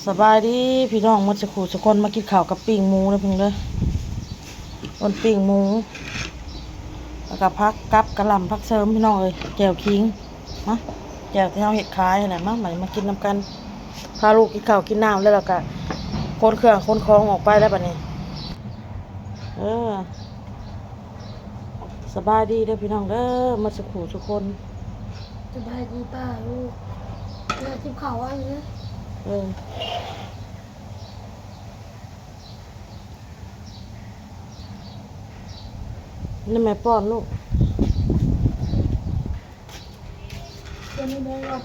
สบายดีพี่น้องหมดสักครู่สักคนมากินข้าวกับปิ้งหมูนะเพิ่งเลยวันปิ้งหมูแล้วก็พักกับกะหล่ำพักเสริมพี่น้องเลยแจ่วขิงนะแจ่วที่เราเห็ดขายอะไรมากินน้ำกันพาลูกกินข้าวกินน้ำแล้วก็คนเครื่องคนคลองออกไปแล้วบัดนี้เออสบายดีเด้อพี่น้องเด้อหมดสักครู่สักคนสบายดีป้าลูกเลือทิพเขาว่าอย่างนี้เออนี่แม่ป้อนลูกจะไม่ได้หรอก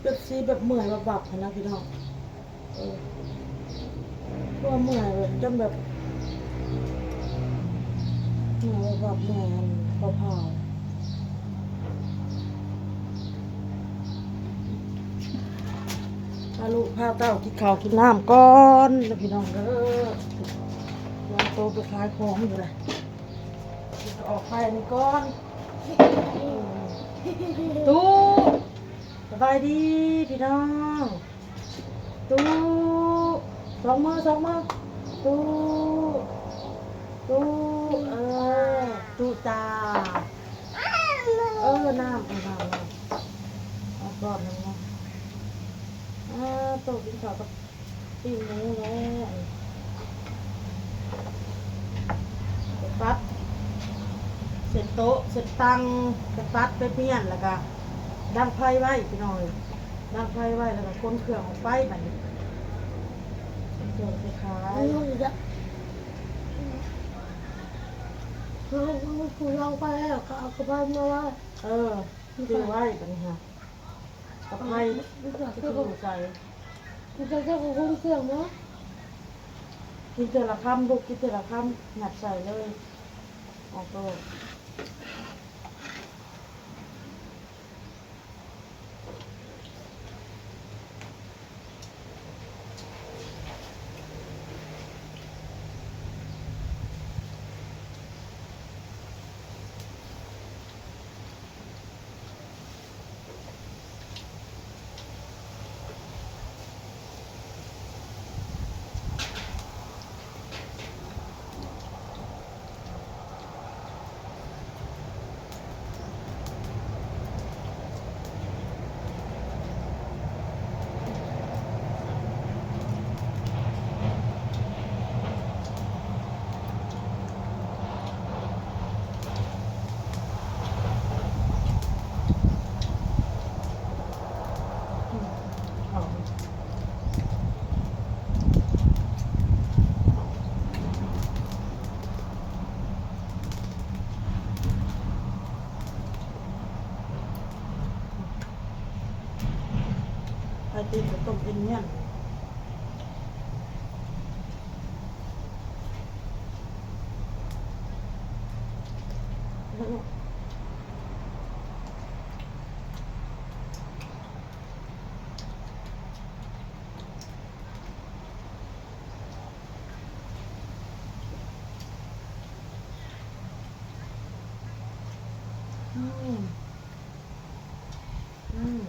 แบบซีแบบเมื่อยบับๆนะพี่น้องตัวเมื่อยแบบจนแบบเมื่อยบับเมื่อยเผาพาลูกพาเต้ากินข้าวกินน้ำก่อนแล้วพี่น้องเด้อวางโต๊ะไปขายของอยู่เลยออกไปนี่ก่อนตู้สบายดีพี่น้องตู้สองมือตู้ตู้ตู้จ้าน้ำเอาก่อนนะโต๊ะกินข้าวกับปิ้งหมูแล้วปัดเสร็จโต๊ะเสร็จตังกระปัดไปเปลี่ยนแล้วก็ดังไฟไว้พี่น้อยดังไฟไว้แล้วก็คนเครื่องออกไปแบบนี้เครื่องไปขายลูกอยู่จ้ะเราไปแล้วก็เอากระเป๋ามาว่าดูไว้แบบนี้ฮะกับไฟที่ถูกใส่คุณจะเจ้าของเครื่องเนาะกินเจละคำลูกกินเจละคำหนักใส่เลยออกโต๊ะไอติมกับต้มเอ็นเนี่ยอืมอืม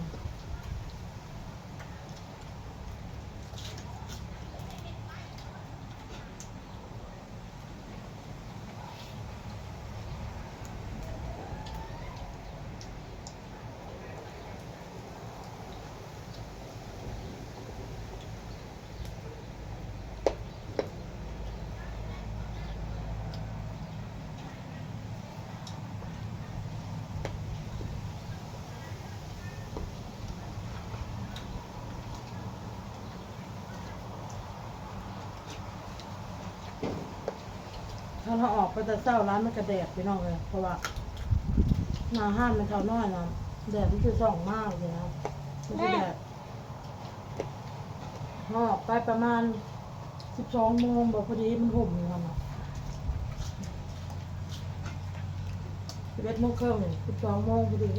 ถ้าเราออกไปแต่เช้าร้านมันกระแดดพี่น้องเลยเพราะว่าหน้าห้านมันเท่าน้อยนะแดดมันคือส่องมากเลยนะมันคือแดดออกไปประมาณ12 โมงบอกพอดีมันห่มอยู่กันนะ11 โมงครึ่ง12 โมงพอดี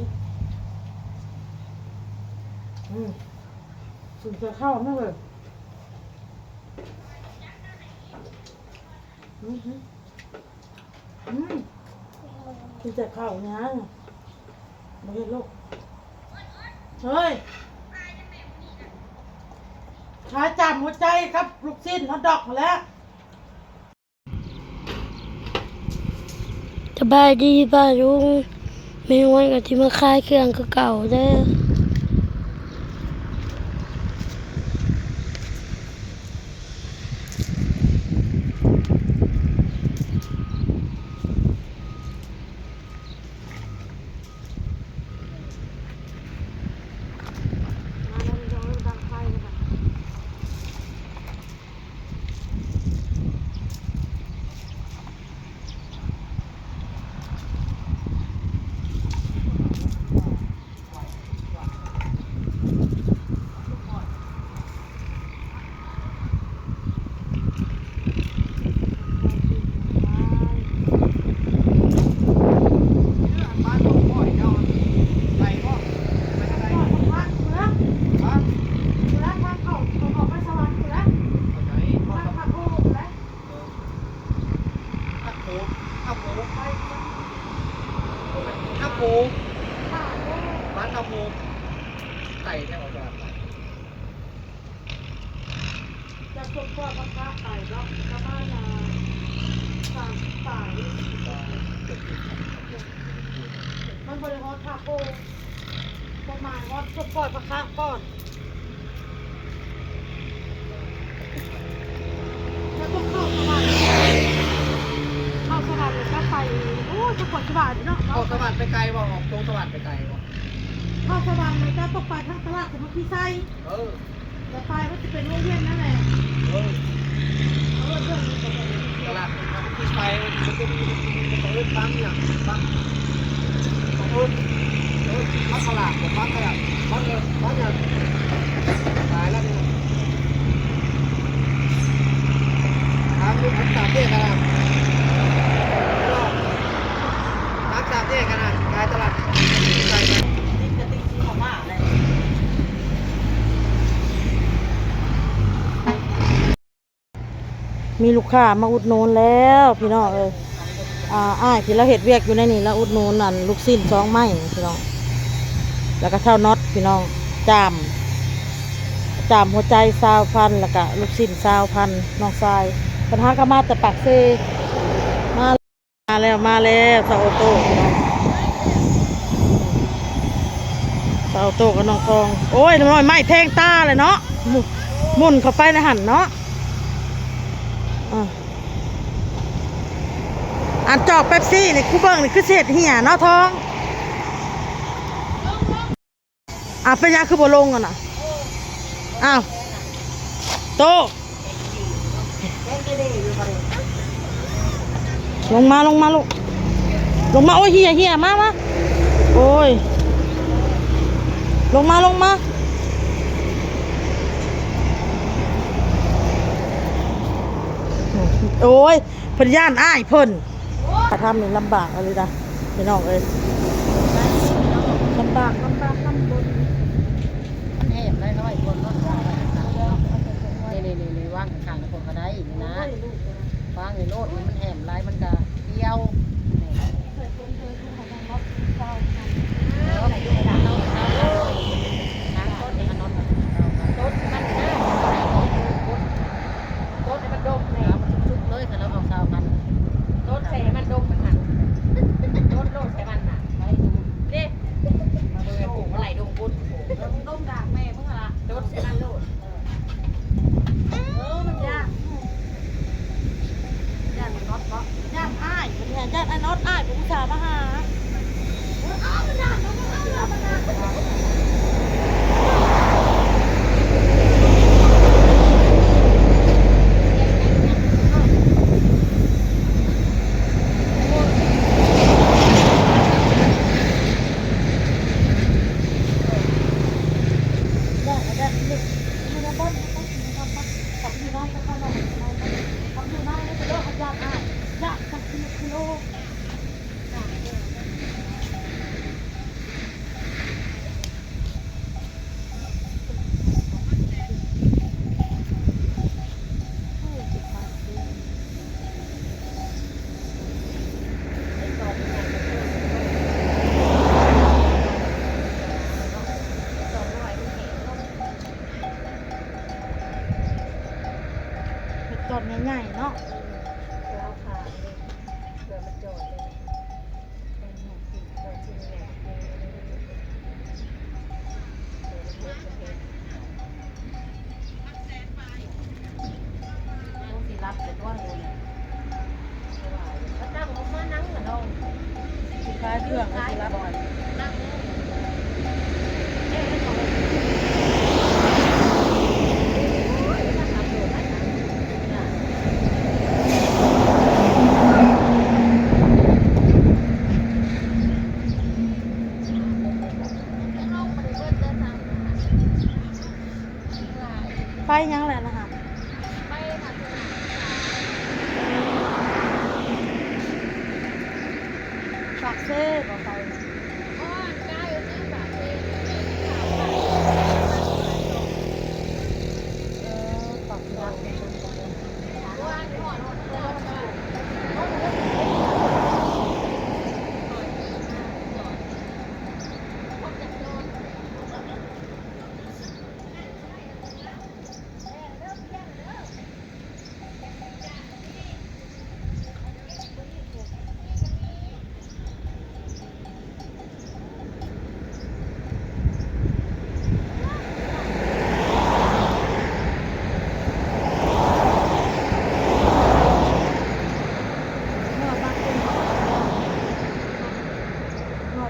ถึงจะเข้านั่นเลยถึงจะเข้าเนี่ยมาเห็นลูกเฮ้ย หาจำหัวใจครับลูกชิ้นฮอทดอกมาแล้ว สบายดีป้าลุงแม่วันกับที่มาขายเครื่องก็เก่าเด้อร้านทำโมไก่แค่ออกจาก จะส่งพ่อพระพระไก่แล้วชาวบ้านมา30 ฝ่ายมันบริหารทาโก้ประมาณว่าส่งปล่อยพระพระก่อนแล้วก็เข้าสวรรค์เลยก็ไปโอ้จะปวดสวรรค์เนาะ ออกสวัสดิ์ไปไกลบ่ออกตรงสวัสดิ์ไปไกลบ่ เข้าสวรรค์เลยก็ต้องไปทางตลาดสมุทรพิสัย เออ แต่ไปก็จะเป็นโรงเรียนนั่นแหละ เออ เรื่องนี้ก็เป็น ตลาดที่ไปมันจะมีของเล่นปั๊มเนี่ยปั๊มของเอิ้นมักตลาดของปั๊มเนี่ยปั๊มเนี่ยตายแล้วเนี่ยทางนี้ทักษะเด็กกันนะทักษะเด็กกันนะกายตลาดไป ติ๊กกระติ๊กที่เขามาเลย มีลูกค้ามาอุดหนุนแล้วพี่น้องอ้ายที่เราเห็ดเวียกอยู่ในนี่แล้วอุดหนุนนั่นลูกชิ้น2 ไม้พี่น้องแล้วก็เท่าน็อตพี่น้องจามหัวใจ20,000แล้วก็ลูกชิ้น20,000น้องทรายปัญหาก็มาแต่ปากเซมาแล้วซาโอโต้พี่น้องซาโอโต้กับน้องทองโอ้ยน้อยไม้แทงตาเลยเนาะหมุนเข้าไปในหันเนาะอันจอกเป๊ปซี่นี่กูเบิ่งนี่คือเศษเหี้ยเนาะทองเป็นยังคือบ่ลงกันน่ะอ้าวโตลงมาลูกลงมาโอ้ยเหี้ยมาโอ้ยลงมาโอ้ยเพิ่นย่านอ้ายเพิ่นทำนี่ลำบากอะไรนะพี่น้องเอ้ยลำบากลำบนมันแอบน้อยๆคนรถว่างนี่ว่างข้างๆคนก็ได้นี่นะว่างในโลดมันแหมลายมันก็เดียวย่านอ้ายเป็นแทนย่านไอ้น็อตอ้ายเป็นผู้ชายมาหา ตอนใหญ่ๆเนาะ เอาขาเลยเผื่อมันจอดเลยเป็นหนูกินเราชิมแหนกเองต้องสิรับแต่ว่าเลยก็นั่งออกมานั่งเหมือนเรา สิค้าเครื่องก็สิรับ นั่งเอ๊ะเขาไปยังแหละนะคะปากเซ่ก็ไปปากรักเป็นคนตะบน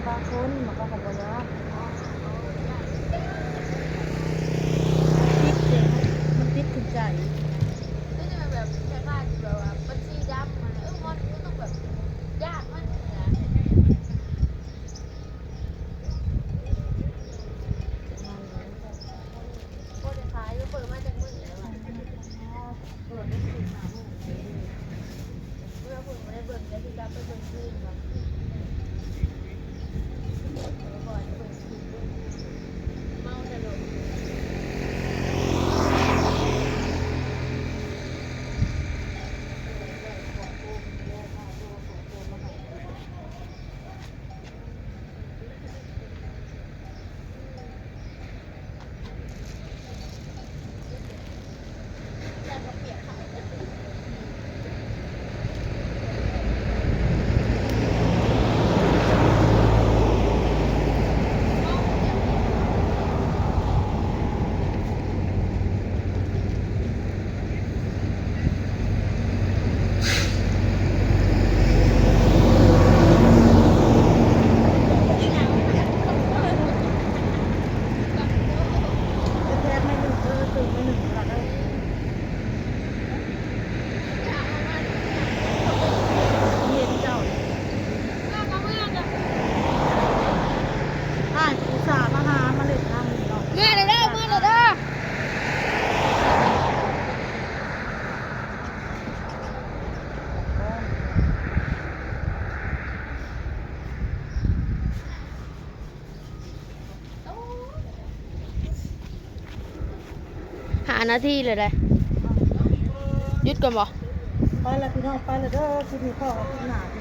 บางคนมันก็ของบริวารติดเด็กมันติดขึ้นใจแทบไม่หนึ่งตื่นไม่หนึ่งหลักเลยเย็นเจ้าอุตส่าห์มาหามาเล่นน้ำเนาะ เมื่อเลยเด้อเมื่อเลยเด้อหาหน้าที่เลยเลยหยุดก่อนบ่ ไปแล้วพี่น้องไปแล้วเด้อคลิปนี้พ่อกับพี่หนาพี่